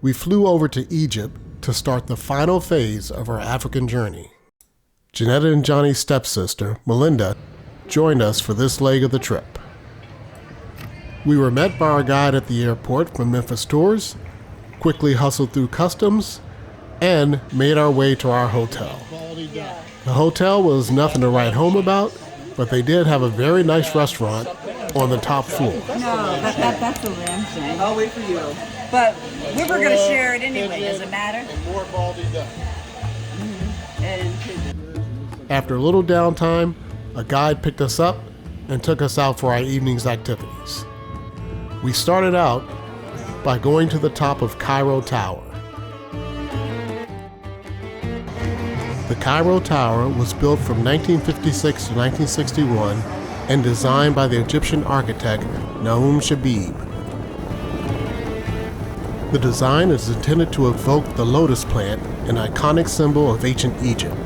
we flew over to Egypt to start the final phase of our African journey. Janetta and Johnny's stepsister, Melinda, joined us for this leg of the trip. We were met by our guide at the airport from Memphis Tours, quickly hustled through customs, and made our way to our hotel. The hotel was nothing to write home about, but they did have a very nice restaurant on the top floor. No, that's the lamb thing. I'll wait for you. But we were going to share it anyway. Does it matter? And more baldy duck. After a little downtime, a guide picked us up and took us out for our evening's activities. We started out by going to the top of Cairo Tower. The Cairo Tower was built from 1956 to 1961 and designed by the Egyptian architect Naum Shabib. The design is intended to evoke the lotus plant, an iconic symbol of ancient Egypt.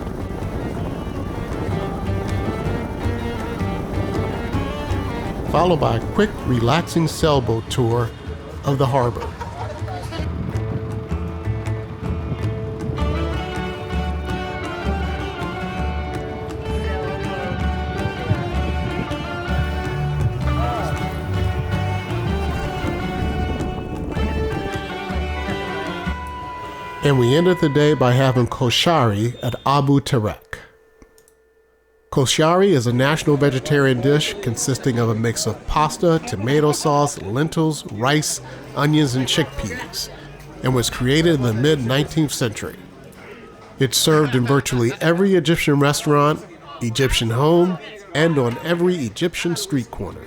Followed by a quick, relaxing sailboat tour of the harbor. And we ended the day by having Koshary at Abou Tarek. Koshary is a national vegetarian dish consisting of a mix of pasta, tomato sauce, lentils, rice, onions, and chickpeas, and was created in the mid-19th century. It's served in virtually every Egyptian restaurant, Egyptian home, and on every Egyptian street corner.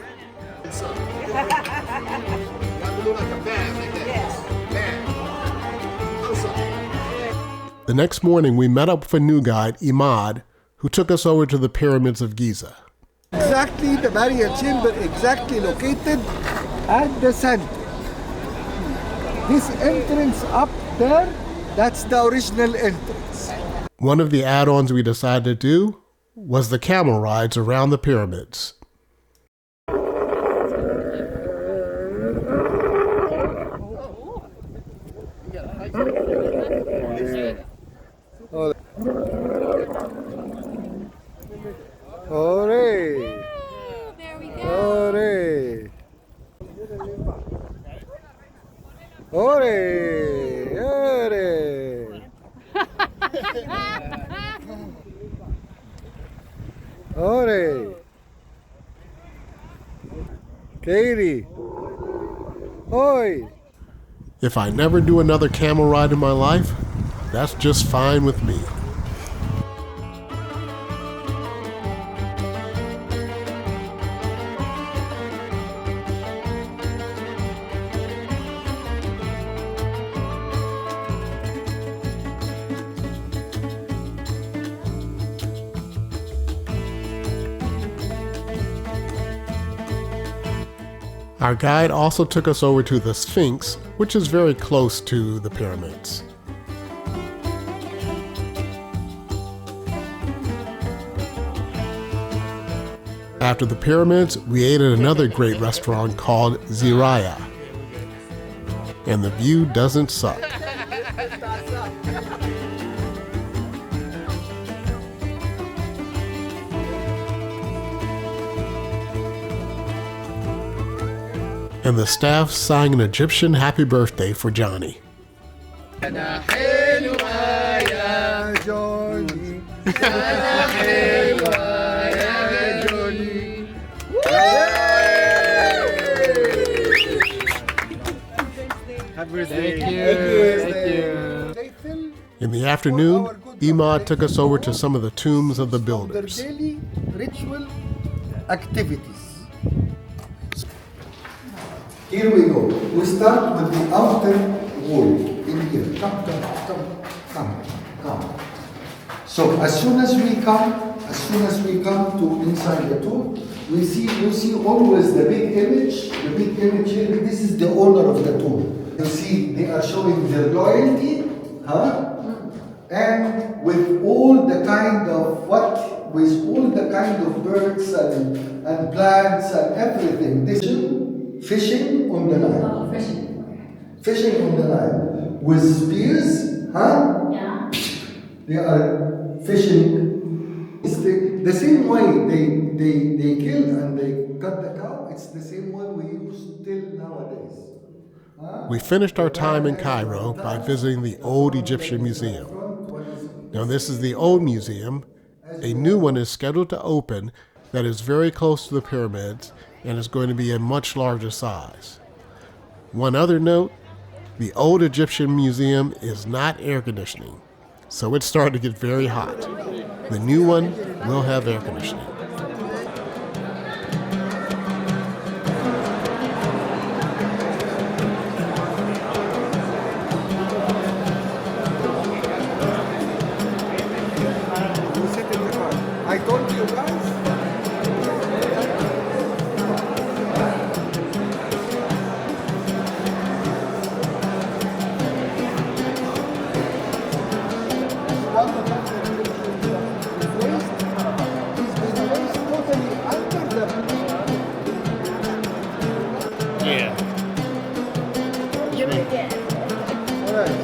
The next morning, we met up with a new guide, Imad, who took us over to the pyramids of Giza. Exactly the barrier chamber, exactly located at the center. This entrance up there, that's the original entrance. One of the add-ons we decided to do was the camel rides around the pyramids. Hooray! There we go. Hooray! Hooray! Hooray! Hooray! Katie! Oi! If I never do another camel ride in my life, that's just fine with me. Our guide also took us over to the Sphinx, which is very close to the pyramids. After the pyramids, we ate at another great restaurant called Ziraya. And the view doesn't suck. And the staff sang an Egyptian happy birthday for Johnny. Thank you. In the afternoon, Imad took us over to some of the tombs of the builders. Their daily ritual activities. Here we go. We start with the outer wall in here. Come. So as soon as we come to inside the tomb, you see always the big image. The big image here. This is the owner of the tomb. You see, they are showing their loyalty, and with all the kind of birds and plants and everything. This fishing on the Nile. Oh, fishing. Fishing on the Nile. with spears, huh? Yeah. They are fishing. It's the same way they kill and they cut the cow. It's the same way we use till nowadays. We finished our time in Cairo by visiting the Old Egyptian Museum. Now, this is the old museum. A new one is scheduled to open that is very close to the pyramids and is going to be a much larger size. One other note, the Old Egyptian Museum is not air conditioning, so it's starting to get very hot. The new one will have air conditioning. I told you guys. Yeah. Alright.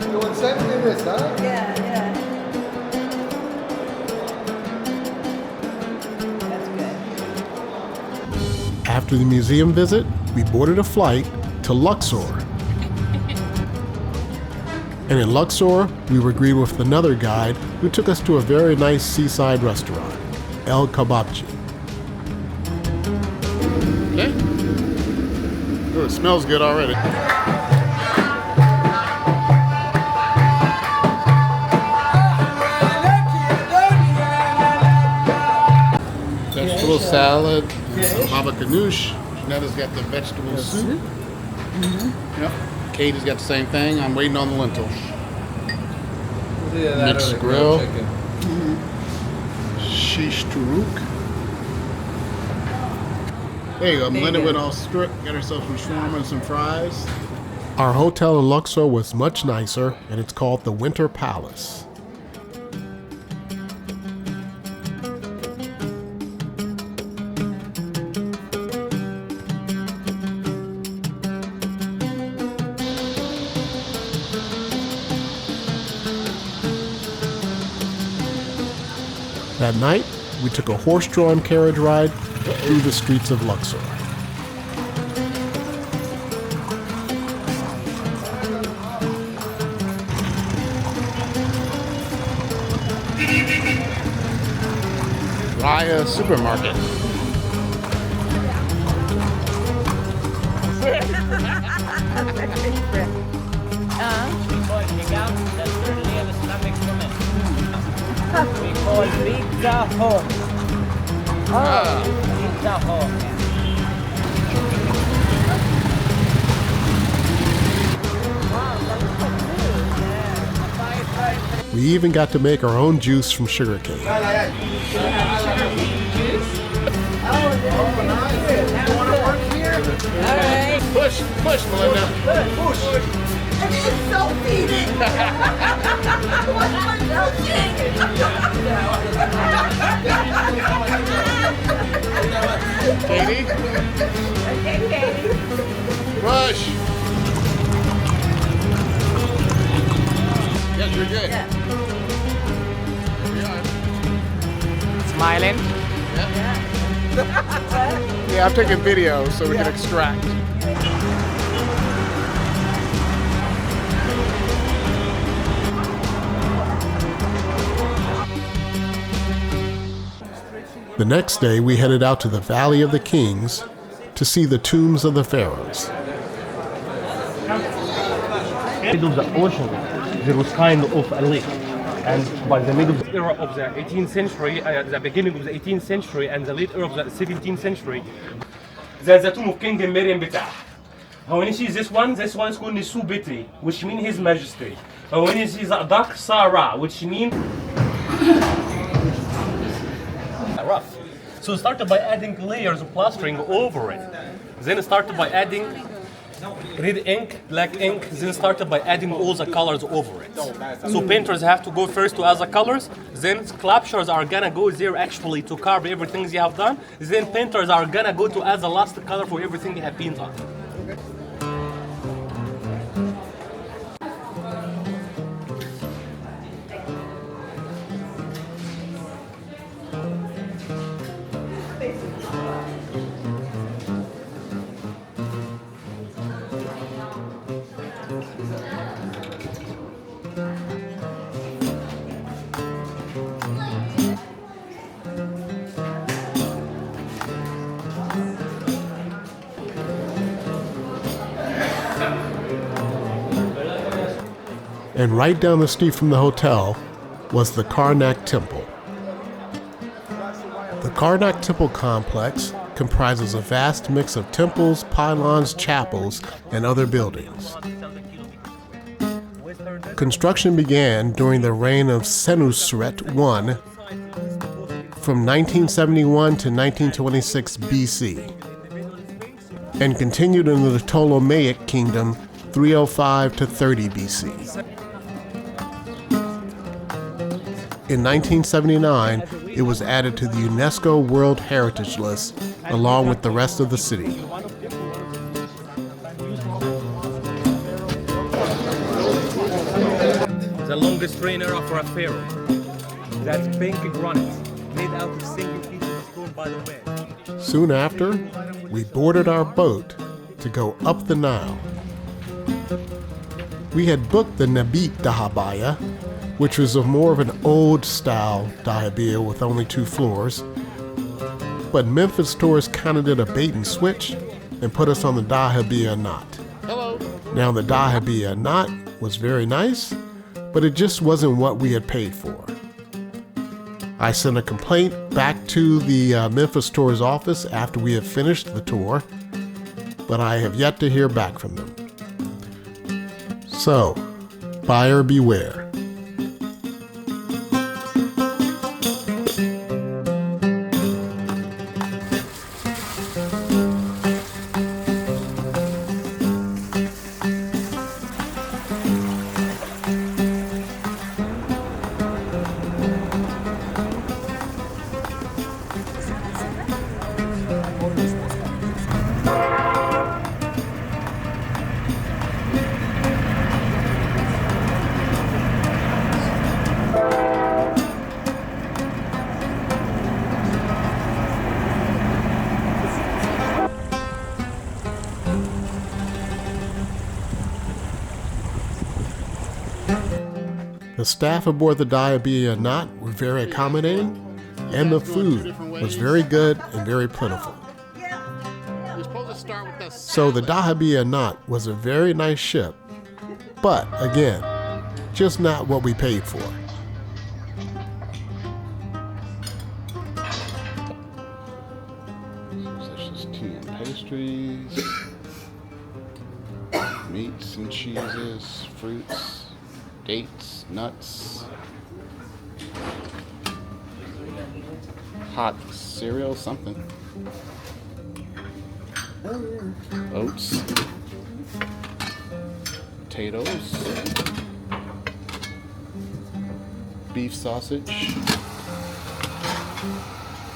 You will send me this, huh? Yeah, yeah. That's good. After the museum visit, we boarded a flight to Luxor. And in Luxor, we were greeted with another guide who took us to a very nice seaside restaurant, El Kebabchi. Okay. Oh, it smells good already. Vegetable salad, and some baba ganoush. Jeanetta's got the vegetable soup. Yep. Katie's got the same thing. I'm waiting on the lentil. Mixed grill. Shish Turuk. There you go. Melinda went all stripped, got herself some shawarma and some fries. Our hotel in Luxor was much nicer, and it's called the Winter Palace. That night, we took a horse-drawn carriage ride through the streets of Luxor. Raya Supermarket. We call Giza home. Giza home. We even got to make our own juice from sugarcane. Push, Melinda. Push. It's so feeding. What am I doing? Katie? Okay, Katie. Push. Yes, you're good. Yeah. Smiling. Yeah, I'm taking video so we can extract. The next day, we headed out to the Valley of the Kings to see the tombs of the pharaohs. Middle of the ocean, there was kind of a lake. And by the middle era of the 18th century, the beginning of the 18th century and the late era of the 17th century, there's the tomb of King Miriam بتاعه. When you see this one is called Nisubiti, which means His Majesty. When you see the Dak Sarah, which means rough. So it started by adding layers of plastering over it. Then it started by adding red ink, black ink, then started by adding all the colors over it. So painters have to go first to add the colors, then sculptures are gonna go there actually to carve everything they have done, then painters are gonna go to add the last color for everything they have painted on. And right down the street from the hotel was the Karnak Temple. The Karnak Temple complex comprises a vast mix of temples, pylons, chapels, and other buildings. Construction began during the reign of Senusret I from 1971 to 1926 BC and continued in the Ptolemaic Kingdom 305 to 30 BC. In 1979, it was added to the UNESCO World Heritage List along with the rest of the city. The longest reign era for a pharaoh. That's pink granite, made out of single pieces of stone by the wind. Soon after, we boarded our boat to go up the Nile. We had booked the Nabit Dahabeya, which was more of an old-style dahabeya with only 2 floors. But Memphis tourists kind of did a bait and switch and put us on the Dahabeya Anat. Hello. Now the Dahabeya Anat was very nice, but it just wasn't what we had paid for. I sent a complaint back to the Memphis tours office after we had finished the tour, but I have yet to hear back from them. So, buyer beware. The staff aboard the Dahabeya Anat were very accommodating, and the food was very good and very plentiful. So the Dahabeya Anat was a very nice ship, but again, just not what we paid for. Delicious tea and pastries, meats and cheeses, fruits, dates, nuts, hot cereal, something, oats, potatoes, beef sausage,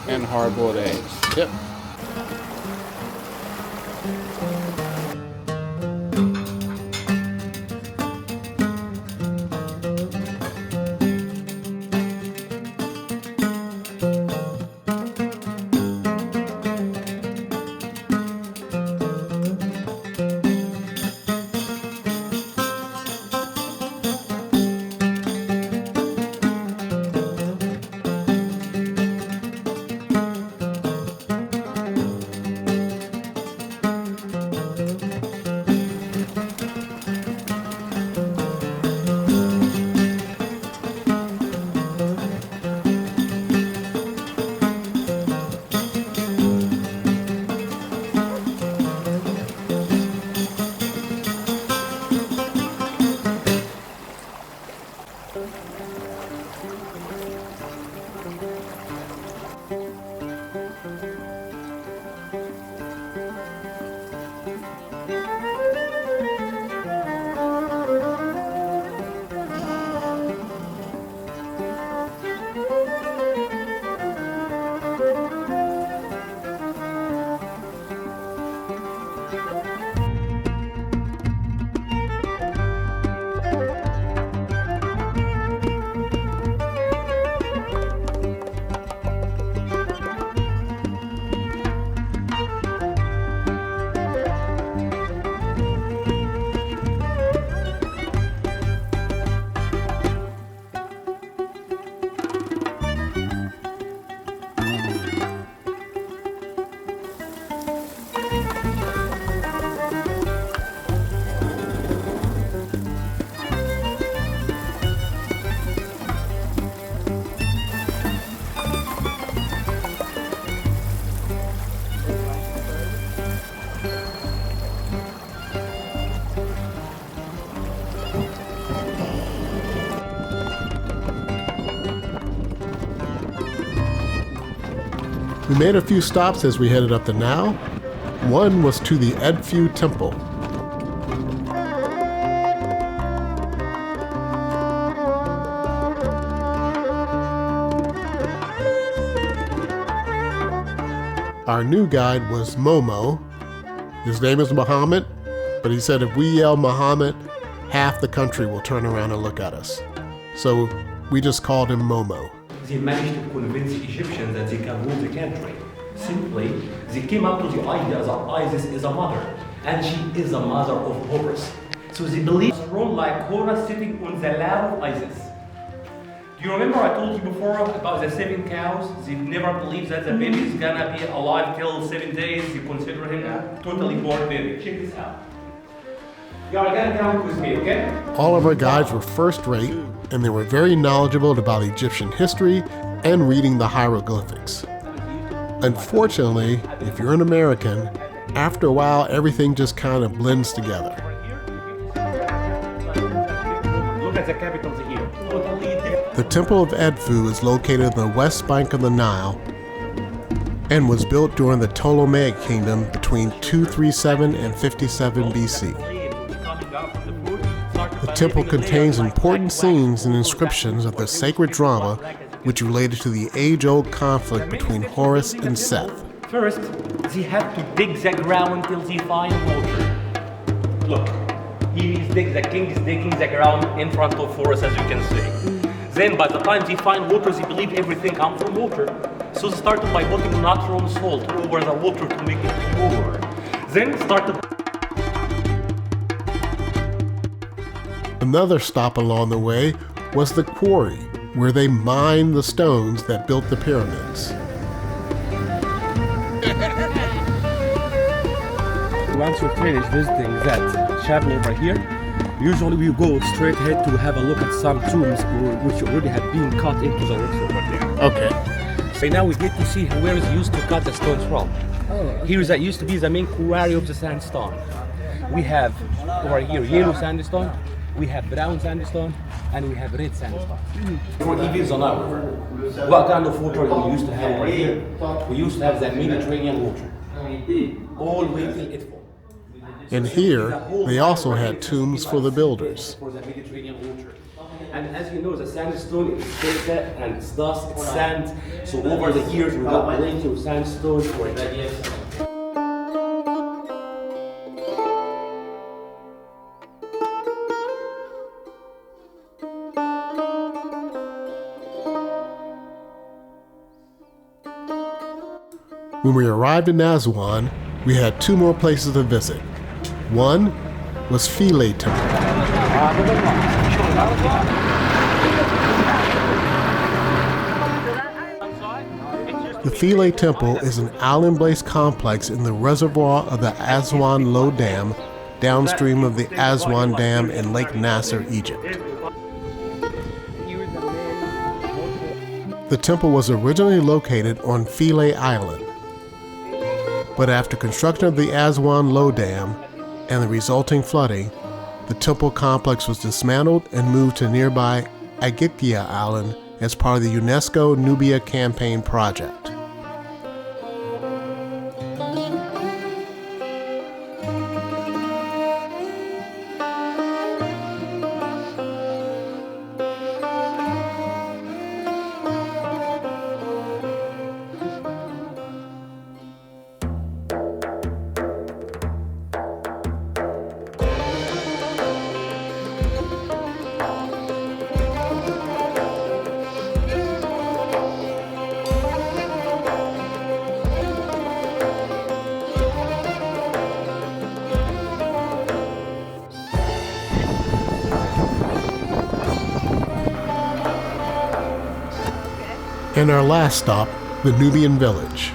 and hard-boiled eggs. Yep. We made a few stops as we headed up the Nile. One was to the Edfu Temple. Our new guide was Momo. His name is Muhammad, but he said if we yell Muhammad, half the country will turn around and look at us. So we just called him Momo. They managed to convince the Egyptians that they can rule the country. Simply, they came up to the idea that Isis is a mother, and she is a mother of Horus. So they believe throne like Horus sitting on the lap of Isis. Do you remember I told you before about the 7 cows? They never believe that the baby is gonna be alive till 7 days. They consider him a totally born baby. Check this out. Y'all are gonna come with me, okay? All of our guides were first rate, and they were very knowledgeable about Egyptian history and reading the hieroglyphics. Unfortunately, if you're an American, after a while everything just kind of blends together. Look at the capitals here. Totally different. The Temple of Edfu is located on the west bank of the Nile and was built during the Ptolemaic Kingdom between 237 and 57 BC. The temple contains important scenes and inscriptions of the sacred drama which related to the age-old conflict between Horus and Seth. First, they have to dig the ground till they find water. Look, the king is digging the ground in front of Horus, as you can see. Then by the time they find water, they believe everything comes from water. So they started by putting natural salt over the water to make it pure. Then started. Another stop along the way was the Quarry, where they mined the stones that built the pyramids. Once you're finished visiting that chapel over here, usually we go straight ahead to have a look at some tombs which already have been cut into the rocks over there. Okay. So now we get to see where is used to cut the stones from. Here is that used to be the main quarry of the sandstone. We have over here yellow sandstone, we have brown sandstone, and we have red sandstone. For even the Nile, what kind of water we used to have over here? We used to have the Mediterranean water, all the way till Edfu. And here, they also had tombs for the builders. For the Mediterranean water. And as you know, the sandstone is delta and it's dust, it's sand. So over the years, we got plenty of sandstone for it. When we arrived in Aswan, we had 2 more places to visit. One was Philae Temple. The Philae Temple is an island-based complex in the reservoir of the Aswan Low Dam, downstream of the Aswan Dam in Lake Nasser, Egypt. The temple was originally located on Philae Island, but after construction of the Aswan Low Dam and the resulting flooding, the temple complex was dismantled and moved to nearby Agitya Island as part of the UNESCO Nubia Campaign project. And our last stop, the Nubian Village.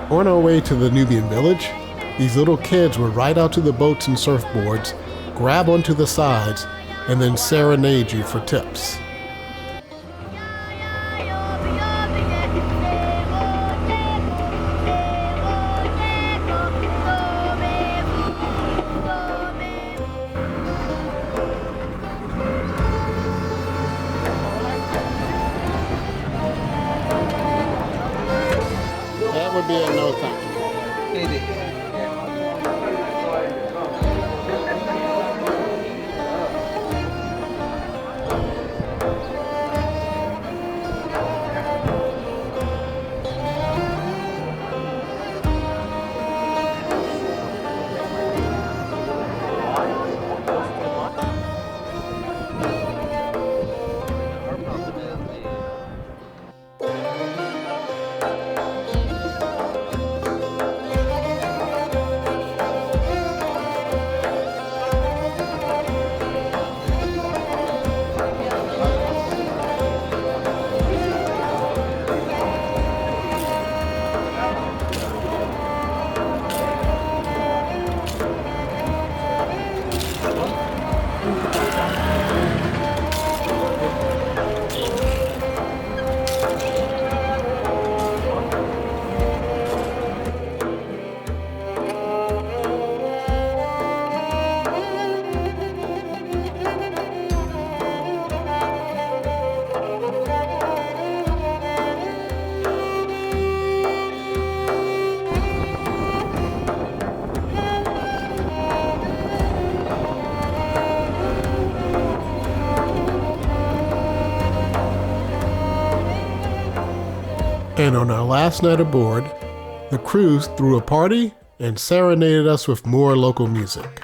On our way to the Nubian Village, these little kids would ride out to the boats and surfboards, grab onto the sides, and then serenade you for tips. be a no thank you. And on our last night aboard, the crew threw a party and serenaded us with more local music.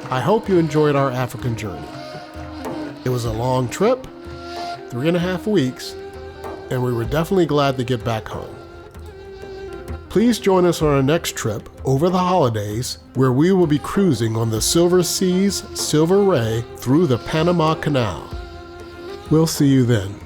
I hope you enjoyed our African journey. It was a long trip, 3.5 weeks, and we were definitely glad to get back home. Please join us on our next trip over the holidays, where we will be cruising on the Silver Sea's Silver Ray through the Panama Canal. We'll see you then.